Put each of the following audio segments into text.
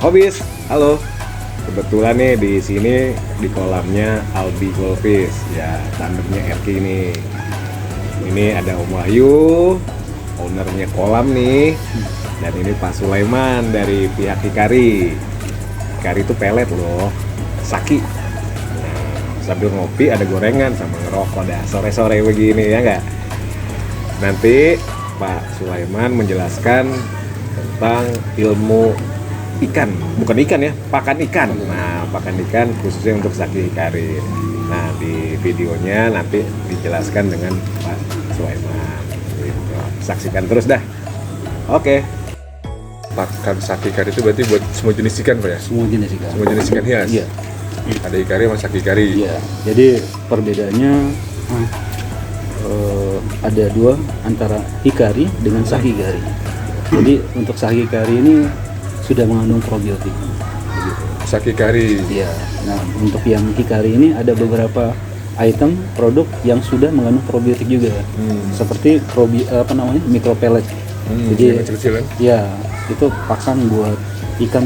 Hobis, halo. Kebetulan nih di sini di kolamnya Albi Goldfish, ya tandemnya Erki ini. Ini ada Om Wahyu, ownernya kolam nih, dan ini Pak Sulaiman dari pihak Hikari. Hikari itu pelet loh, saki. Nah, sambil ngopi ada gorengan sama ngerokok dah sore-sore begini ya nggak? Nanti Pak Sulaiman menjelaskan tentang ilmu ikan, bukan ikan ya, pakan ikan. Nah, pakan ikan khususnya untuk saki hikari. Nah, di videonya nanti dijelaskan dengan Pak Sulaiman. Gitu. Saksikan terus dah. Oke. Pakan saki hikari itu berarti buat semua jenis ikan, Pak ya? Semua jenis ikan. Semua jenis ikan hias? Iya. Ada hikari sama saki hikari? Iya. Jadi perbedaannya ada dua antara hikari dengan saki hikari. Jadi untuk saki hikari ini sudah mengandung probiotik. Saki hikari? Iya. Nah, untuk yang hikari ini ada beberapa item produk yang sudah mengandung probiotik juga. Seperti micro pellet. Jadi yang kecil-kecil kan? ya, itu pakan buat ikan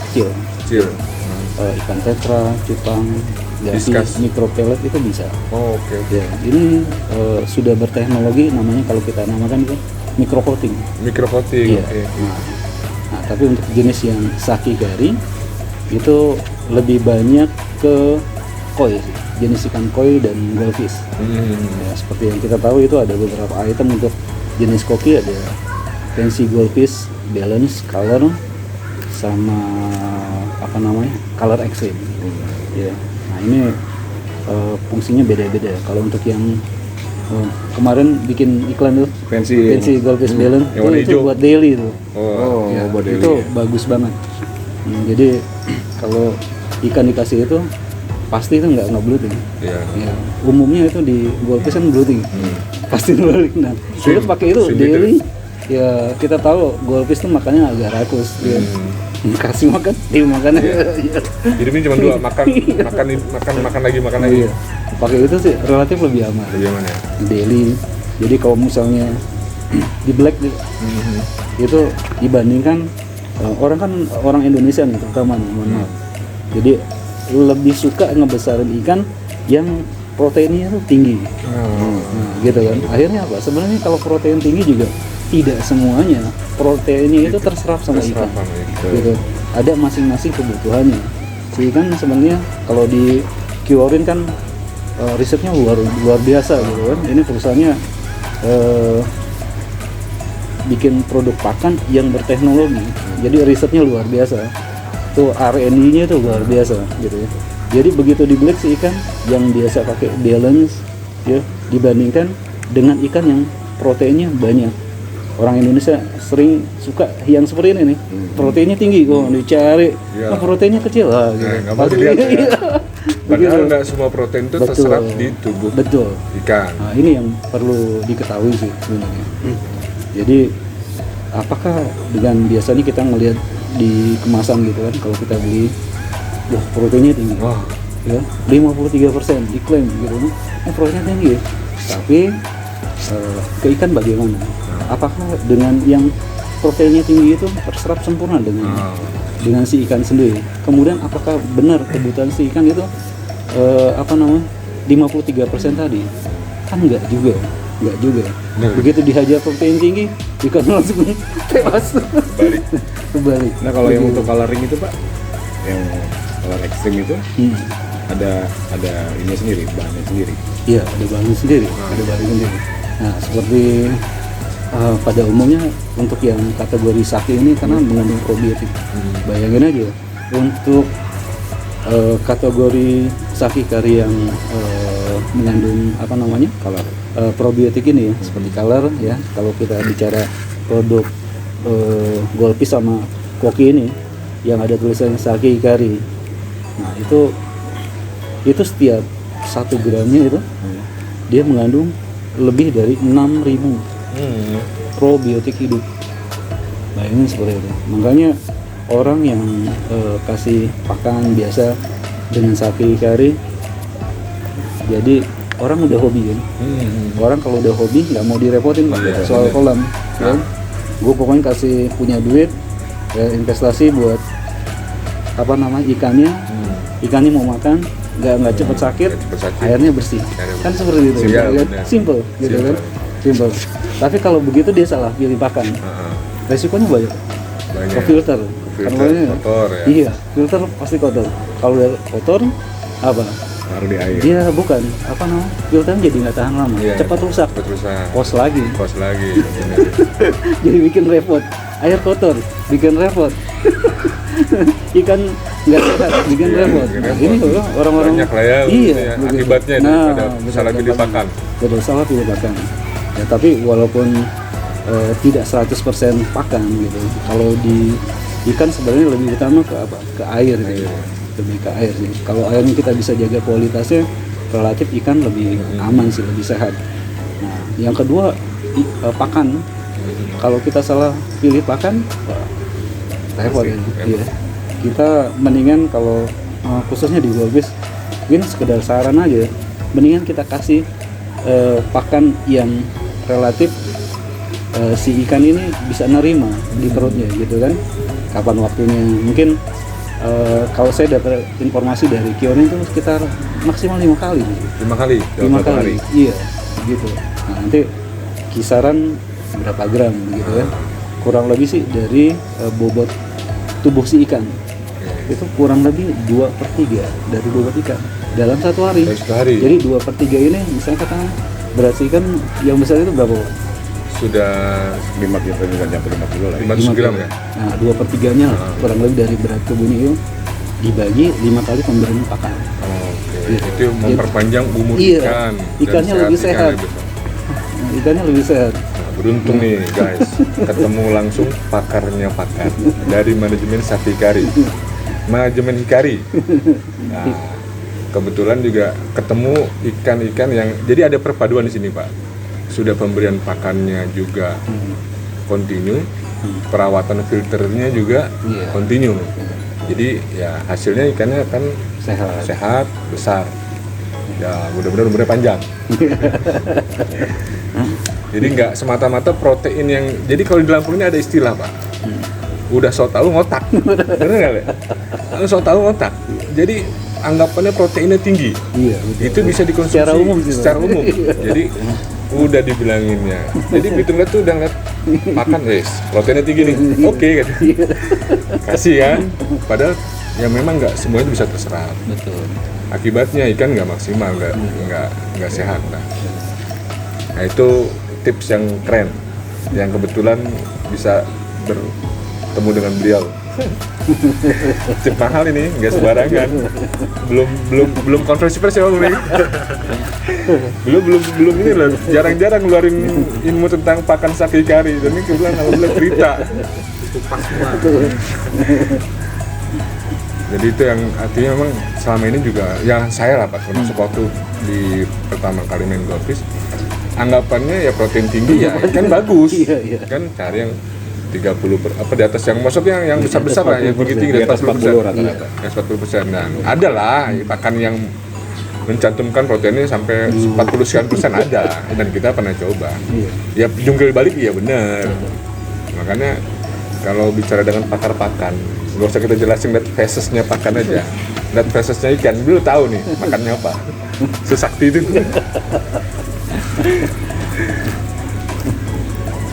kecil. Kecil. Ikan tetra, cupang, gapi, Discuss. micro pellet itu bisa. Oh, oke. Ya, ini sudah berteknologi, namanya kalau kita namakan itu micro coating. Micro coating. Iya. Oke. Nah, tapi untuk jenis yang saki hikari itu lebih banyak ke koi sih, jenis ikan koi dan goldfish. Ya, seperti yang kita tahu itu ada beberapa item untuk jenis koki, ada fancy goldfish, balance, color, sama color extreme. Ya, nah ini fungsinya beda-beda. Kalau untuk yang kemarin bikin iklan tuh fancy goldfish balance yang warna itu hijau. buat daily tuh. Oh, buat daily. Itu bagus banget. Jadi kalau ikan dikasih itu pasti itu nggak bloating. Iya. Ya, umumnya itu di goldfish kan bloating. Pasti bloating. Nah, kita pakai itu daily. Ya kita tahu goldfish tuh makannya agak rakus. Ya. Kasih makan, dimakan. Iya. Jadi ini cuma dua, makan lagi. Iya. Pakai itu sih relatif lebih aman. Lebih aman ya. Daily. Jadi kalau misalnya di black itu dibandingkan orang Indonesia nih terutama nih, mohon maaf. Jadi lebih suka ngebesarin ikan yang proteinnya tuh tinggi. Nah, gitu kan. Akhirnya apa? Sebenarnya kalau protein tinggi juga tidak semuanya proteinnya itu terserap sama ikan. Gitu. Ada masing-masing kebutuhannya. Si ikan sebenarnya kalau di Kyorin kan risetnya luar biasa gitu kan. Ini perusahaannya bikin produk pakan yang berteknologi. Jadi risetnya luar biasa. Tuh R&D-nya tuh luar biasa gitu ya. Jadi begitu di black si ikan yang biasa pakai balance ya dibandingkan dengan ikan yang proteinnya banyak. Orang Indonesia sering suka yang seperti ini nih, proteinnya tinggi, dicari, proteinnya kecil lah. Gitu. Nggak mau dilihat ya. Padahal nggak semua protein itu terserap di tubuh ikan. Nah, ini yang perlu diketahui sih sebenarnya. Jadi apakah dengan biasanya kita ngelihat di kemasan gitu kan, kalau kita beli, wah proteinnya tinggi, ya 53% diklaim gitu kan, proteinnya tinggi. Tapi ke ikan bagaimana? Apakah dengan yang proteinnya tinggi itu terserap sempurna dengan si ikan sendiri? Kemudian apakah benar kebutuhan si ikan itu 53% tadi? Kan enggak juga. Begitu dihajar protein tinggi, ikan langsung tewas. Kebalik. Nah, kalau yang untuk coloring itu Pak, yang color extreme itu ada ini sendiri, bahannya sendiri. Iya, ada bahannya sendiri. Nah, seperti pada umumnya untuk yang kategori saki ini karena mengandung probiotik. Bayangin aja untuk kategori sake kari yang mengandung apa namanya Kalau probiotik ini ya, seperti color ya. Kalau kita bicara produk Goldfish sama Koki ini yang ada tulisannya sake kari, nah itu setiap 1 gramnya itu dia mengandung lebih dari 6.000 probiotik hidup. Bayangin seperti itu. Makanya orang yang kasih pakan biasa dengan sake kari, jadi orang udah hobi kan. Orang kalau udah hobi nggak mau direpotin Pak, soal kolam. Kan? Gue pokoknya kasih punya duit ya, investasi buat apa namanya ikannya, ikannya mau makan, nggak cepet sakit, airnya bersih. Kan seperti itu. Iya, Ya, simple gitu kan. Simple. Tapi kalau begitu dia salah pilih pakan. Resikonya banyak. Ke filter. Kotor ya. Iya, filter pasti kotor. Kalau udah kotor apa? taruh di air. Dia bukan apa namanya? Filternya jadi nggak tahan lama. Iya, Cepat rusak. Cepat rusak. Kos lagi. Bener. Jadi bikin repot. Air kotor, bikin repot. Ikan nggak sehat, bikin Iya, repot. bikin Nah, repot. ini loh orang-orang. Banyak lah ya, Iya, ya, begitu. akibatnya daripada salah pilih pakan. Betul, salah pilih pakan. Ya, tapi walaupun tidak 100% pakan gitu. Kalau di ikan sebenarnya lebih utama ke apa? Ke air gitu. Lebih ke air sih. Kalau airnya kita bisa jaga kualitasnya, relatif ikan lebih aman sih, lebih sehat. Nah, yang kedua pakan. Kalau kita salah pilih pakan, wah, repot ya. Iya. Kita mendingan kalau khususnya di Goldfish, ini sekedar saran aja. Mendingan kita kasih pakan yang relatif si ikan ini bisa nerima di perutnya gitu kan. Kapan waktunya? Mungkin kalau saya dapat informasi dari Kion itu sekitar maksimal 5 kali. 5 kali. 5 kali. Iya, gitu. Nah, nanti kisaran berapa gram gitu ya. Kurang lebih sih dari bobot tubuh si ikan. Itu kurang lebih 2/3 dari bobot ikan dalam 1 hari. Dalam 1 hari. Jadi 2/3 ini misalnya katakan berat si ikan yang besar itu berapa? Sudah 5 kilo juga sampai 5 kilo lah. 500 gram ya. Nah, 2/3-nya lah, kurang lebih dari berat tubuhnya itu dibagi 5 kali pemberian pakan. Oke. Gitu. Itu memperpanjang umur Iya. ikan. Ikannya dan lebih sehat. ikannya besar. Nah, ikannya lebih sehat. Nah, beruntung nih guys, ketemu langsung pakarnya pakar dari manajemen Sake Hikari. Manajemen Hikari. Nah, kebetulan juga ketemu ikan-ikan yang jadi ada perpaduan di sini, Pak. Sudah pemberian pakannya juga kontinu, perawatan filternya juga Iya. kontinu. Jadi ya hasilnya ikannya akan sehat, besar. Ya mudah-mudahan umurnya panjang. Jadi nggak semata-mata protein yang jadi kalau di Lampung ini ada istilah, Pak. Udah so tahu ngotak. Benar nggak, Le? So tahu ngotak. Jadi anggapannya proteinnya tinggi. Iya, betul. Itu bisa dikonsumsi Secara umum sih, Pak. secara umum. Jadi udah dibilanginnya. Jadi begitu ngeliat tuh udah ngeliat makan, proteinnya tinggi nih. Oke, gitu. Kasih kan. Padahal ya memang nggak semuanya bisa terserap. Betul. Akibatnya ikan nggak maksimal, nggak sehat. Nah itu tips yang keren, yang kebetulan bisa bertemu dengan beliau. Tip mahal ini, nggak sembarangan. Belum konferensi pers ya, Bang. belum ini loh, jarang-jarang ngeluarin ilmu tentang pakan Sake Hikari. Dan ini kebetulan alhamdulillah cerita. Jadi itu yang artinya memang selama ini juga yang saya lah, Pak, termasuk waktu di pertama kali main Goldfish, anggapannya ya protein tinggi ya kan bagus. Iya. Kan cari yang 30 apa di atas yang maksudnya yang besar-besar lah, yang tinggi-tinggi Di atas 40 rata-rata. Yang 40%. Dan ada lah pakan yang mencantumkan proteinnya sampai 40% ada, dan kita pernah coba. Ya jungkir balik iya benar. Makanya kalau bicara dengan pakar pakan, nggak usah kita jelasin lihat fesesnya pakan aja, lihat fesesnya ikan, dulu tahu nih makannya apa. Sesakti itu.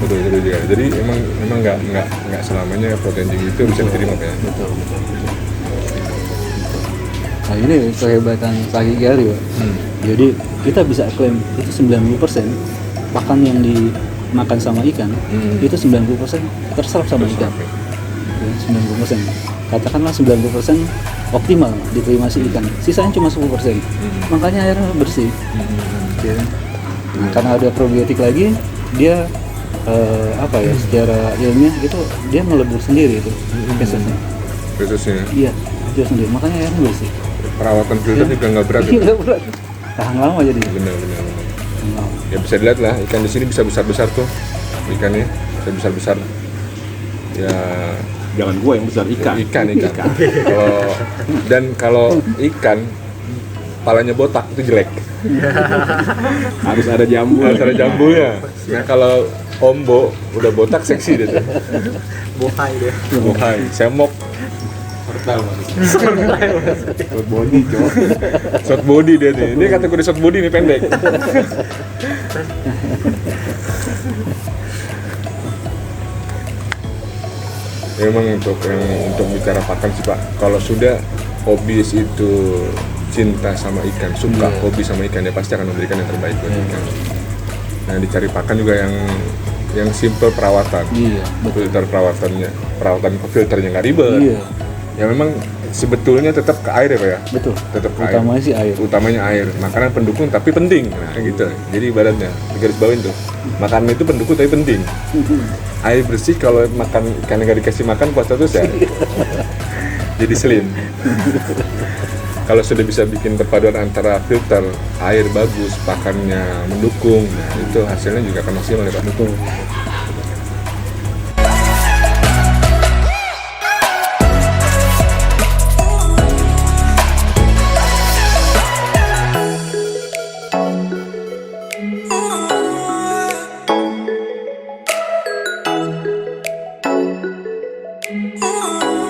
Betul juga. Jadi emang nggak selamanya protein tinggi itu bisa diterima, Pak, ya. Betul. Nah, ini kehebatan Sake Hikari, Pak. Jadi kita bisa klaim itu 90% pakan yang dimakan sama ikan itu 90% terserap sama ikan. Ya, 90%. katakanlah 90% optimal diterima si ikan, sisanya cuma 10%. Makanya airnya bersih. Ya. Nah, karena ada probiotik lagi, dia secara ilmiah itu dia melebur sendiri itu fesesnya. Khususnya Iya, itu sendiri. Makanya airnya bersih. perawatan filter juga nggak berat. Iya, nggak berat. Tahan lama jadi. Benar. Ya bisa dilihat lah, ikan di sini bisa besar tuh ikannya, bisa besar. Ya Jangan gua yang besar, ikan. ikan. Kalau ikan palanya botak itu jelek. Harus ada jambu. Harus ada jambunya. Nah kalau ombo udah botak seksi deh tuh. Bohai deh. Buhay, semok, Short body, Cok. short body dia nih. Ini kategori short body nih pendek. Ya, memang untuk bicara pakan sih Pak. Kalau sudah hobi itu cinta sama ikan, suka hobi sama ikan, ya pasti akan memberikan yang terbaik buat ikan. Nah dicari pakan juga yang simple perawatan. Iya, betul. Filter perawatan filternya nggak ribet. Iya, Ya memang sebetulnya tetap ke air ya Pak ya. betul. Tetap ke air. Utamanya sih air. Utamanya air. Makanan pendukung tapi penting. Nah gitu. Jadi ibaratnya digaris bawain tuh. Makanan itu pendukung tapi penting. Air bersih, kalau makan ikan nggak dikasih makan puasa terus ya. Jadi slim. Kalau sudah bisa bikin perpaduan antara filter, air bagus, pakannya mendukung, nah itu hasilnya juga akan maksimal ya Pak. Betul. Oh